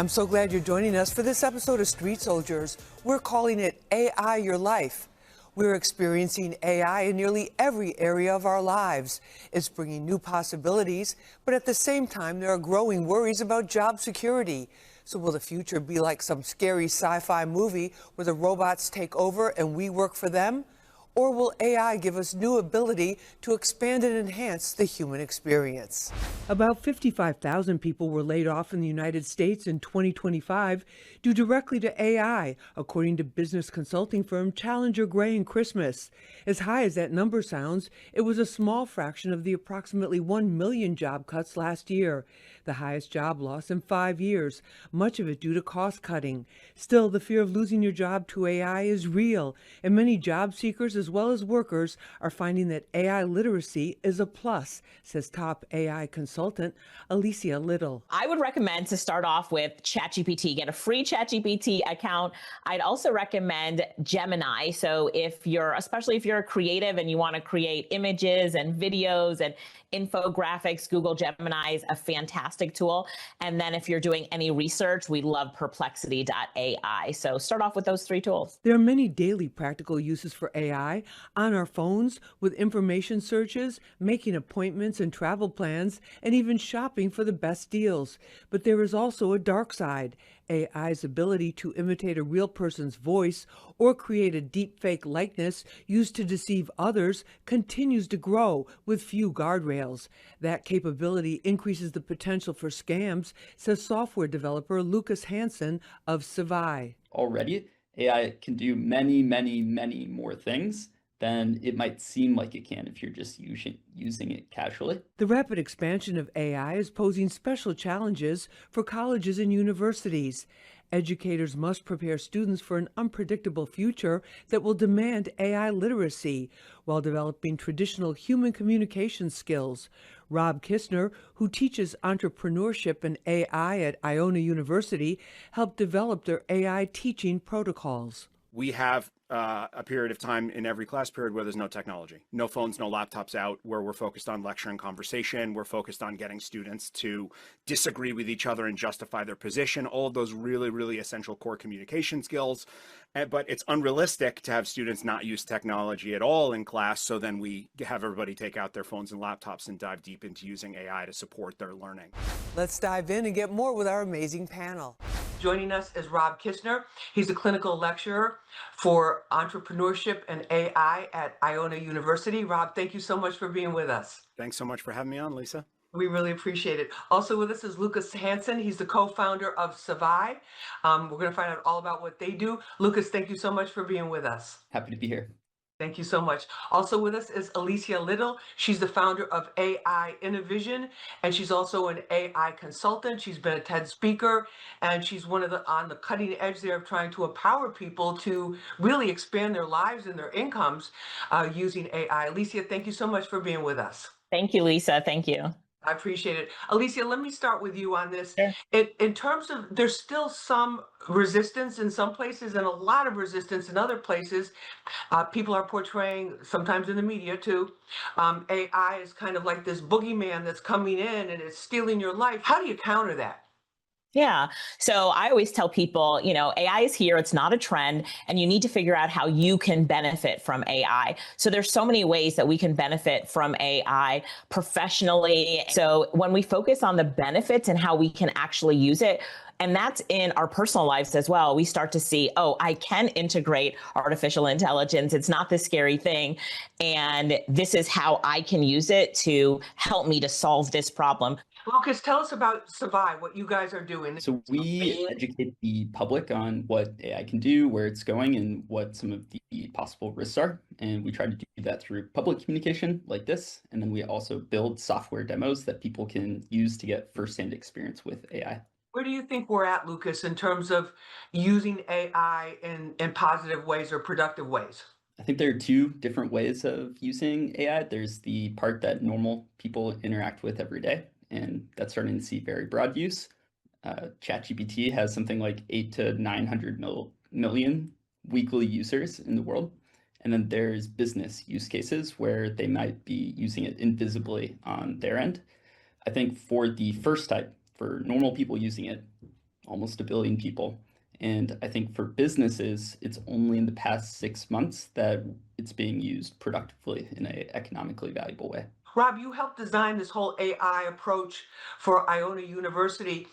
I'm so glad you're joining us for this episode of Street Soldiers. We're calling it AI Your Life. We're experiencing AI in nearly every area of our lives. It's bringing new possibilities, but at the same time, there are growing worries about job security. So will the future be like some scary sci-fi movie where the robots take over and we work for them? Or will AI give us new ability to expand and enhance the human experience? About 55,000 people were laid off in the United States in 2025 due directly to AI, according to business consulting firm Challenger Gray and Christmas. As high as that number sounds, it was a small fraction of the approximately 1 million job cuts last year, the highest job loss in 5 years, much of it due to cost cutting. Still, the fear of losing your job to AI is real, and many job seekers as well as workers are finding that AI literacy is a plus, says top AI consultant Alicia Little. I would recommend to start off with ChatGPT. Get a free ChatGPT account. I'd also recommend Gemini. So especially if you're a creative and you want to create images and videos and infographics, Google Gemini is a fantastic tool. And then if you're doing any research, we love perplexity.ai. So start off with those 3 tools. There are many daily practical uses for AI on our phones with information searches, making appointments and travel plans, and even shopping for the best deals. But there is also a dark side. AI's ability to imitate a real person's voice or create a deepfake likeness used to deceive others continues to grow with few guardrails. That capability increases the potential for scams, says software developer Lucas Hansen of Savai. Already, AI can do many, many, many more things than it might seem like it can if you're just using it casually. The rapid expansion of AI is posing special challenges for colleges and universities. Educators must prepare students for an unpredictable future that will demand AI literacy while developing traditional human communication skills. Rob Kistner, who teaches entrepreneurship and AI at Iona University, helped develop their AI teaching protocols. We have a period of time in every class period where there's no technology, no phones, no laptops out, where we're focused on lecture and conversation. We're focused on getting students to disagree with each other and justify their position, all of those really, really essential core communication skills. But it's unrealistic to have students not use technology at all in class. So then we have everybody take out their phones and laptops and dive deep into using AI to support their learning. Let's dive in and get more with our amazing panel. Joining us is Rob Kistner. He's a clinical lecturer for entrepreneurship and AI at Iona University. Rob, thank you so much for being with us. Thanks so much for having me on, Lisa. We really appreciate it. Also with us is Lucas Hansen. He's the co-founder of Savai. We're going to find out all about what they do. Lucas, thank you so much for being with us. Happy to be here. Thank you so much. Also with us is Alicia Little. She's the founder of AI Innovision, and she's also an AI consultant. She's been a TED speaker, and she's on the cutting edge there of trying to empower people to really expand their lives and their incomes using AI. Alicia, thank you so much for being with us. Thank you, Lisa. Thank you. I appreciate it. Alicia, let me start with you on this. Sure. In terms of, there's still some resistance in some places and a lot of resistance in other places. People are portraying, sometimes in the media too, AI is kind of like this boogeyman that's coming in and it's stealing your life. How do you counter that? Yeah. So I always tell people, AI is here. It's not a trend, and you need to figure out how you can benefit from AI. So there's so many ways that we can benefit from AI professionally. So when we focus on the benefits and how we can actually use it, and that's in our personal lives as well, we start to see, oh, I can integrate artificial intelligence. It's not this scary thing. And this is how I can use it to help me to solve this problem. Lucas, tell us about Savai, what you guys are doing. So we educate the public on what AI can do, where it's going, and what some of the possible risks are. And we try to do that through public communication like this. And then we also build software demos that people can use to get firsthand experience with AI. Where do you think we're at, Lucas, in terms of using AI in positive ways or productive ways? I think there are 2 different ways of using AI. There's the part that normal people interact with every day, and that's starting to see very broad use. ChatGPT has something like 800 to 900 million weekly users in the world. And then there's business use cases where they might be using it invisibly on their end. I think for the first type, for normal people using it, almost a billion people. And I think for businesses, it's only in the past 6 months that it's being used productively in an economically valuable way. Rob, you helped design this whole AI approach for Iona University.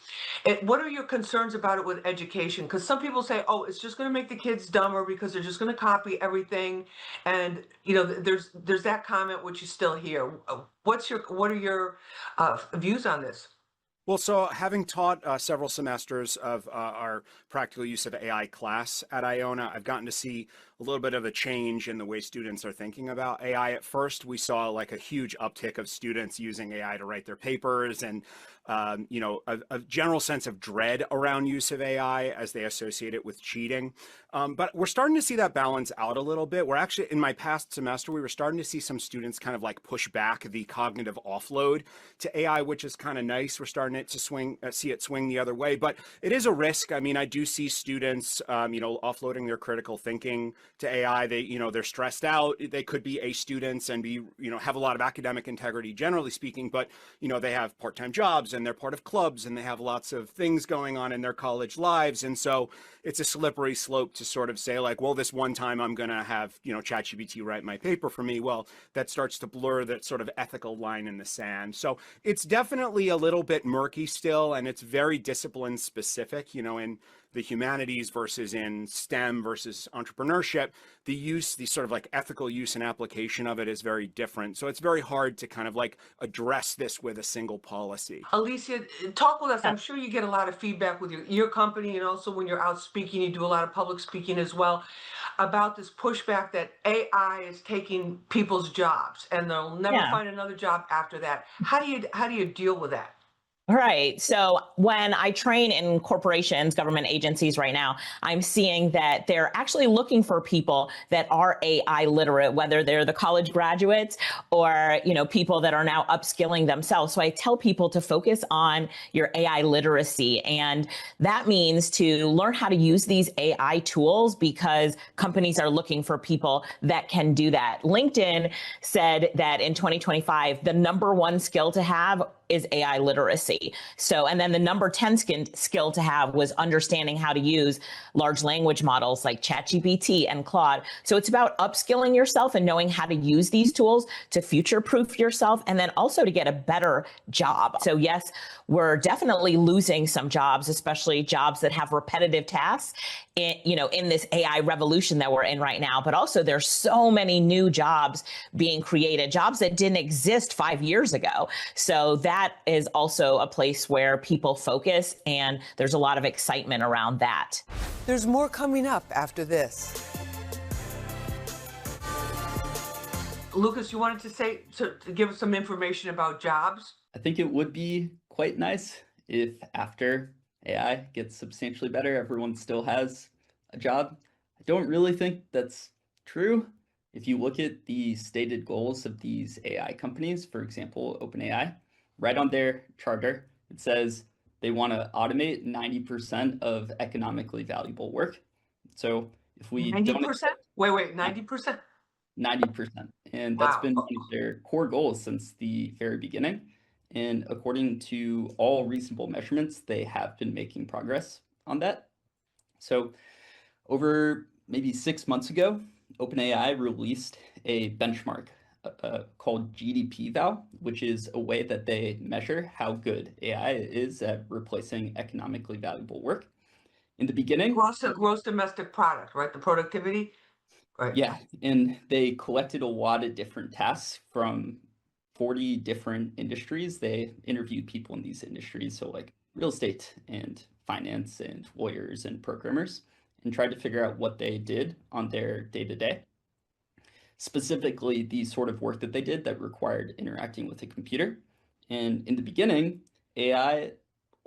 What are your concerns about it with education? Because some people say, "Oh, it's just going to make the kids dumber because they're just going to copy everything," and there's that comment which you still hear. What are your views on this? Well, so having taught several semesters of our practical use of AI class at Iona, I've gotten to see a little bit of a change in the way students are thinking about AI. At first, we saw like a huge uptick of students using AI to write their papers and, a general sense of dread around use of AI as they associate it with cheating. But we're starting to see that balance out a little bit. We're actually, in my past semester, we were starting to see some students kind of like push back the cognitive offload to AI, which is kind of nice. We're starting it to see it swing the other way, but it is a risk. I mean, I do see students, offloading their critical thinking to AI. They're stressed out. They could be A students and be, have a lot of academic integrity, generally speaking, but, they have part-time jobs and they're part of clubs and they have lots of things going on in their college lives. And so it's a slippery slope to sort of say like, well, this one time I'm going to have, ChatGPT write my paper for me. Well, that starts to blur that sort of ethical line in the sand. So it's definitely a little bit murky still, and it's very discipline specific, in the humanities versus in STEM versus entrepreneurship. The sort of like ethical use and application of it is very different. So it's very hard to kind of like address this with a single policy. Alicia, talk with us. I'm sure you get a lot of feedback with your company, and also when you're out speaking, you do a lot of public speaking as well, about this pushback that AI is taking people's jobs and they'll never find another job after that. How do you deal with that? Right. So when I train in corporations, government agencies right now, I'm seeing that they're actually looking for people that are AI literate, whether they're the college graduates or, people that are now upskilling themselves. So I tell people to focus on your AI literacy. And that means to learn how to use these AI tools because companies are looking for people that can do that. LinkedIn said that in 2025, the number one skill to have is AI literacy. So, and then the number 10 skill to have was understanding how to use large language models like ChatGPT and Claude. So it's about upskilling yourself and knowing how to use these tools to future-proof yourself and then also to get a better job. So yes, we're definitely losing some jobs, especially jobs that have repetitive tasks in this AI revolution that we're in right now. But also there's so many new jobs being created, jobs that didn't exist 5 years ago. So that is also a place where people focus, and there's a lot of excitement around that. There's more coming up after this. Lucas, you wanted to give us some information about jobs? I think it would be quite nice if after AI gets substantially better, everyone still has a job. I don't really think that's true. If you look at the stated goals of these AI companies, for example, OpenAI, right on their charter, it says they want to automate 90% of economically valuable work. So if we 90%? Wait, 90%? 90%. And that's been one of their core goals since the very beginning. And according to all reasonable measurements, they have been making progress on that. So over maybe 6 months ago, OpenAI released a benchmark called GDP-val, which is a way that they measure how good AI is at replacing economically valuable work. In the beginning, gross domestic product, right? The productivity. Right. Yeah, and they collected a lot of different tasks from 40 different industries. They interviewed people in these industries, so like real estate and finance and lawyers and programmers, and tried to figure out what they did on their day-to-day. Specifically, the sort of work that they did that required interacting with a computer. And in the beginning, AI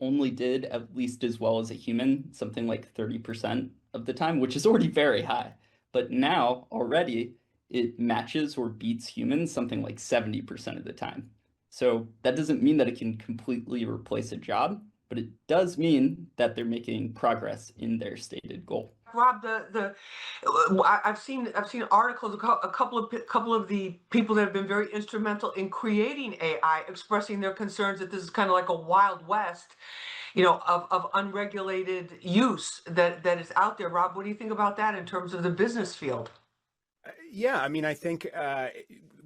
only did at least as well as a human, something like 30% of the time, which is already very high. But now already it matches or beats humans something like 70% of the time. So that doesn't mean that it can completely replace a job, but it does mean that they're making progress in their stated goal. Rob, I've seen articles, a couple of the people that have been very instrumental in creating AI expressing their concerns that this is kind of like a Wild West. of unregulated use that is out there. Rob, what do you think about that in terms of the business field? Yeah, I mean, I think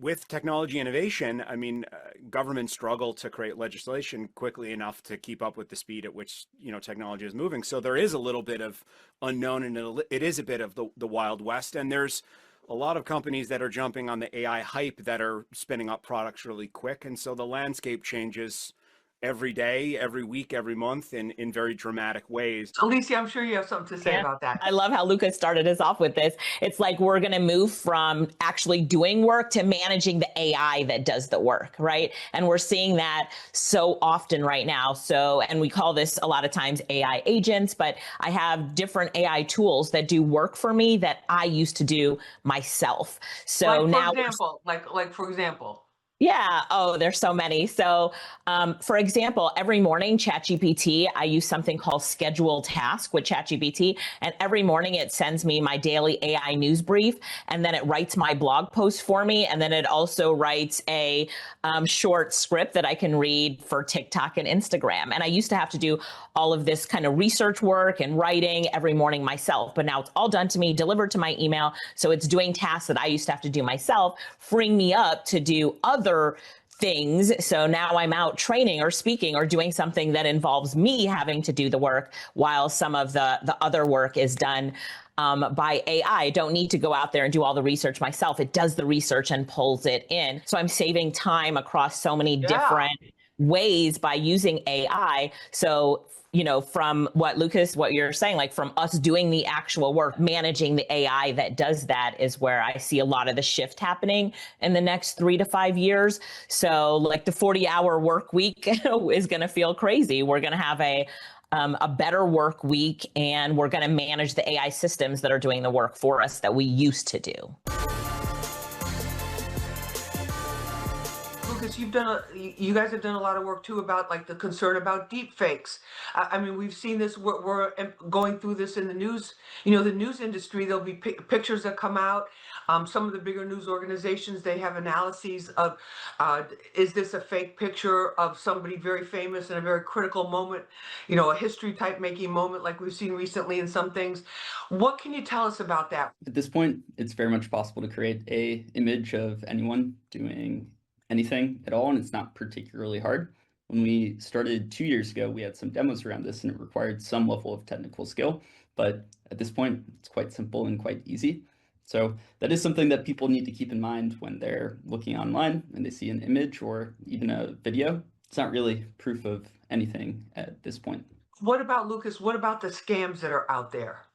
with technology innovation, I mean, governments struggle to create legislation quickly enough to keep up with the speed at which technology is moving. So there is a little bit of unknown, and it is a bit of the Wild West. And there's a lot of companies that are jumping on the AI hype that are spinning up products really quick, and so the landscape changes every day, every week, every month in very dramatic ways. Alicia, I'm sure you have something to say about that. I love how Lucas started us off with this. It's like we're going to move from actually doing work to managing the AI that does the work, right? And we're seeing that so often right now. So, and we call this a lot of times AI agents, but I have different AI tools that do work for me that I used to do myself. So now, for example. Yeah. Oh, there's so many. So, for example, every morning, ChatGPT, I use something called Schedule Task with ChatGPT, and every morning it sends me my daily AI news brief, and then it writes my blog post for me, and then it also writes a short script that I can read for TikTok and Instagram. And I used to have to do all of this kind of research work and writing every morning myself, but now it's all done to me, delivered to my email. So it's doing tasks that I used to have to do myself, freeing me up to do other things. So now I'm out training or speaking or doing something that involves me having to do the work while some of the other work is done by AI. I don't need to go out there and do all the research myself. It does the research and pulls it in. So I'm saving time across so many different ways by using AI. So, from what you're saying, like from us doing the actual work, managing the AI that does that is where I see a lot of the shift happening in the next 3 to 5 years. So like the 40-hour work week is going to feel crazy. We're going to have a better work week, and we're going to manage the AI systems that are doing the work for us that we used to do. Lucas, you guys have done a lot of work too about like the concern about deep fakes. I mean, we've seen this. We're going through this in the news. The news industry. There'll be pictures that come out. Some of the bigger news organizations, they have analyses of, is this a fake picture of somebody very famous in a very critical moment, a history type making moment like we've seen recently in some things. What can you tell us about that? At this point, it's very much possible to create an image of anyone doing anything at all, and it's not particularly hard. When we started 2 years ago, we had some demos around this, and it required some level of technical skill. But at this point, it's quite simple and quite easy. So that is something that people need to keep in mind when they're looking online and they see an image or even a video. It's not really proof of anything at this point. What about, Lucas? What about the scams that are out there?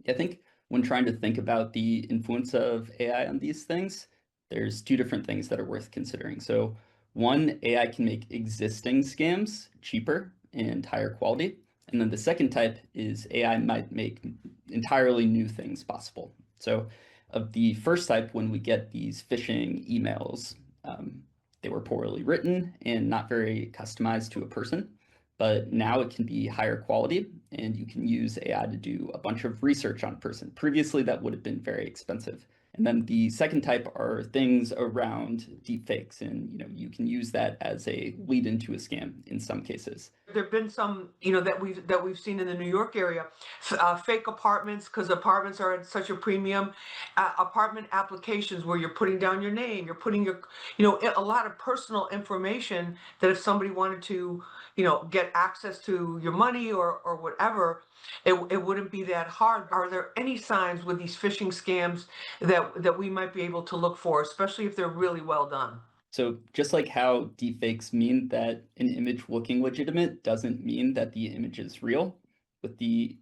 I think when trying to think about the influence of AI on these things, there's two different things that are worth considering. So one, AI can make existing scams cheaper and higher quality. And then the second type is AI might make entirely new things possible. So of the first type, when we get these phishing emails, they were poorly written and not very customized to a person. But now it can be higher quality, and you can use AI to do a bunch of research on a person. Previously, that would have been very expensive. And then the second type are things around deepfakes, and you can use that as a lead into a scam in some cases. There've been some, that we've seen in the New York area, fake apartments, because apartments are at such a premium. Apartment applications where you're putting down your name, you're putting your, a lot of personal information that if somebody wanted to, get access to your money or whatever, it wouldn't be that hard. Are there any signs with these phishing scams that we might be able to look for, especially if they're really well done? So just like how deepfakes mean that an image looking legitimate doesn't mean that the image is real, with the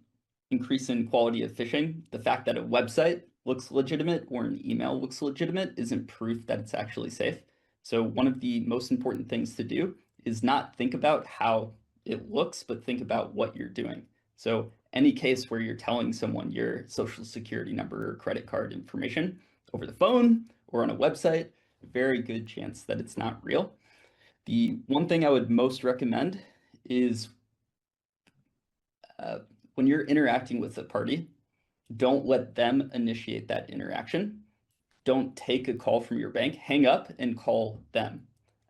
increase in quality of phishing, the fact that a website looks legitimate or an email looks legitimate isn't proof that it's actually safe. So one of the most important things to do is not think about how it looks, but think about what you're doing. So any case where you're telling someone your social security number or credit card information over the phone or on a website, very good chance that it's not real. The one thing I would most recommend is when you're interacting with a party, don't let them initiate that interaction. Don't take a call from your bank, hang up and call them.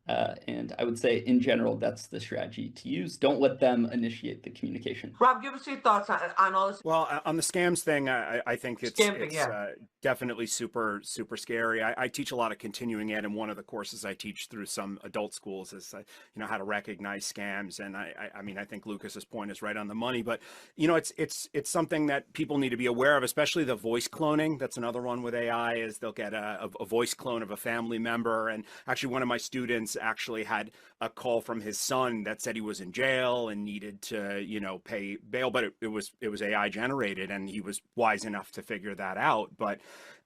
And I would say in general, that's the strategy to use. Don't let them initiate the communication. Rob, give us your thoughts on all this. Well, on the scams thing, I think it's yeah. Definitely super scary. I teach a lot of continuing ed, and one of the courses I teach through some adult schools is how to recognize scams. And I mean, I think Lucas's point is right on the money. But it's something that people need to be aware of, especially the voice cloning. That's another one with AI. Is they'll get a voice clone of a family member. And actually, one of my students actually had a call from his son that said he was in jail and needed to pay bail, but it was AI generated, and he was wise enough to figure that out. But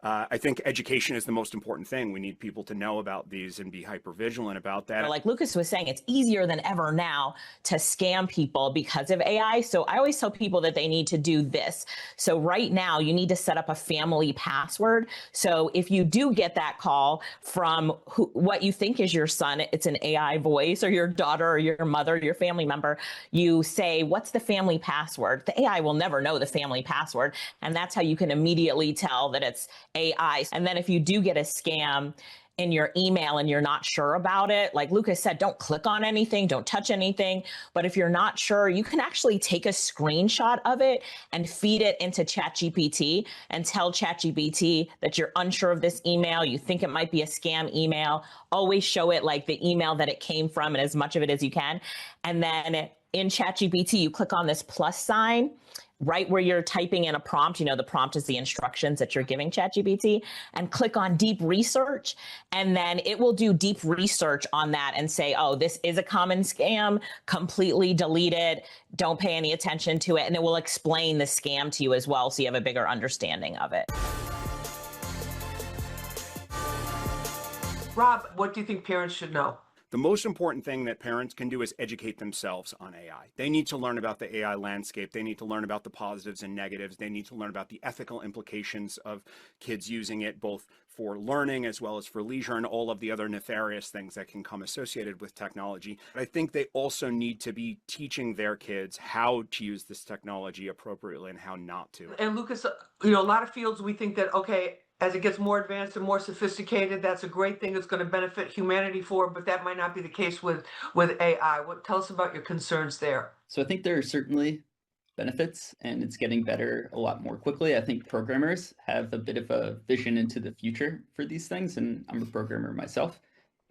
I think education is the most important thing. We need people to know about these and be hyper vigilant about that. Like Lucas was saying, it's easier than ever now to scam people because of AI. So I always tell people that they need to do this. So right now you need to set up a family password. So if you do get that call from what you think is your son, it's an AI voice, or your daughter or your mother, your family member, you say, what's the family password? The AI will never know the family password. And that's how you can immediately tell that it's AI. And then if you do get a scam in your email and you're not sure about it, like Lucas said, don't click on anything, don't touch anything. But if you're not sure, you can actually take a screenshot of it and feed it into ChatGPT and tell ChatGPT that you're unsure of this email, you think it might be a scam email. Always show it like the email that it came from and as much of it as you can. And then in ChatGPT, you click on this plus sign right where you're typing in a prompt. The prompt is the instructions that you're giving ChatGPT, and click on deep research. And then it will do deep research on that and say, oh, this is a common scam, completely delete it, don't pay any attention to it. And it will explain the scam to you as well, so you have a bigger understanding of it. Rob, what do you think parents should know? The most important thing that parents can do is educate themselves on AI. They need to learn about the AI landscape. They need to learn about the positives and negatives. They need to learn about the ethical implications of kids using it, both for learning as well as for leisure, and all of the other nefarious things that can come associated with technology. I think they also need to be teaching their kids how to use this technology appropriately and how not to. And Lucas, a lot of fields we think that, okay, as it gets more advanced and more sophisticated, that's a great thing. It's going to benefit humanity but that might not be the case with AI. Tell us about your concerns there. So I think there are certainly benefits, and it's getting better a lot more quickly. I think programmers have a bit of a vision into the future for these things, and I'm a programmer myself.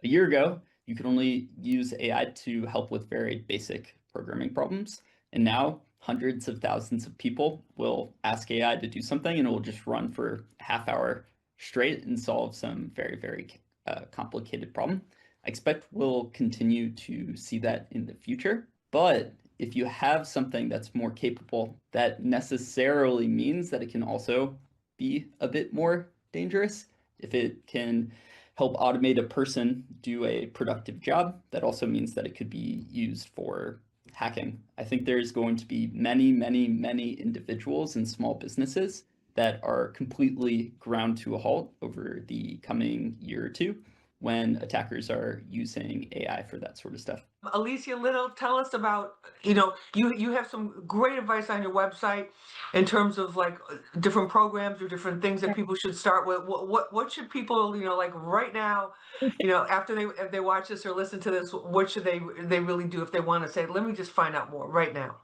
A year ago, you could only use AI to help with very basic programming problems, and now hundreds of thousands of people will ask AI to do something, and it will just run for a half hour straight and solve some very, very complicated problem. I expect we'll continue to see that in the future. But if you have something that's more capable, that necessarily means that it can also be a bit more dangerous. If it can help automate a person do a productive job, that also means that it could be used for hacking. I think there's going to be many, many, many individuals and small businesses that are completely ground to a halt over the coming year or two when attackers are using AI for that sort of stuff. Alicia Little, tell us about, you have some great advice on your website in terms of like different programs or different things that people should start with. What should people, like right now, after if they watch this or listen to this, what should they really do if they want to say, let me just find out more right now?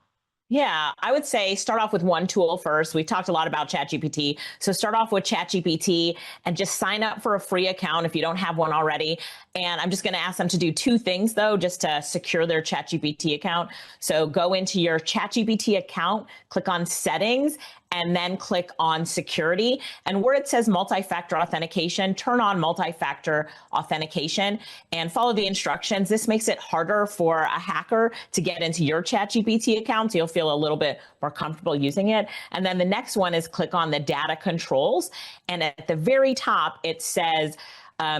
Yeah, I would say start off with one tool first. We talked a lot about ChatGPT. So start off with ChatGPT and just sign up for a free account if you don't have one already. And I'm just going to ask them to do two things, though, just to secure their ChatGPT account. So go into your ChatGPT account, click on settings, and then click on security. And where it says multi-factor authentication, turn on multi-factor authentication and follow the instructions. This makes it harder for a hacker to get into your ChatGPT account, so you'll feel a little bit more comfortable using it. And then the next one is click on the data controls. And at the very top, it says,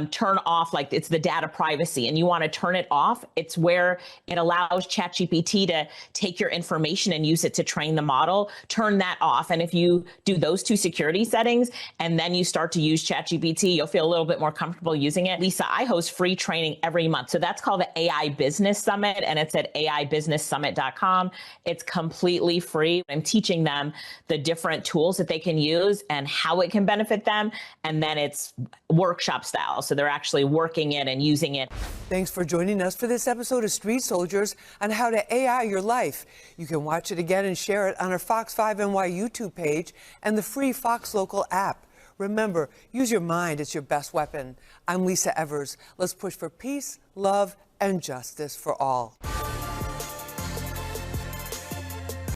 turn off, like it's the data privacy, and you want to turn it off. It's where it allows ChatGPT to take your information and use it to train the model. Turn that off. And if you do those two security settings and then you start to use ChatGPT, you'll feel a little bit more comfortable using it. Lisa, I host free training every month. So that's called the AI Business Summit, and it's at aibusinesssummit.com. It's completely free. I'm teaching them the different tools that they can use and how it can benefit them. And then it's workshop style. well. So they're actually working it and using it. Thanks for joining us for this episode of Street Soldiers on how to AI your life. You can watch it again and share it on our Fox5 NY YouTube page and the free Fox Local app. Remember, use your mind. It's your best weapon. I'm Lisa Evers. Let's push for peace, love, and justice for all.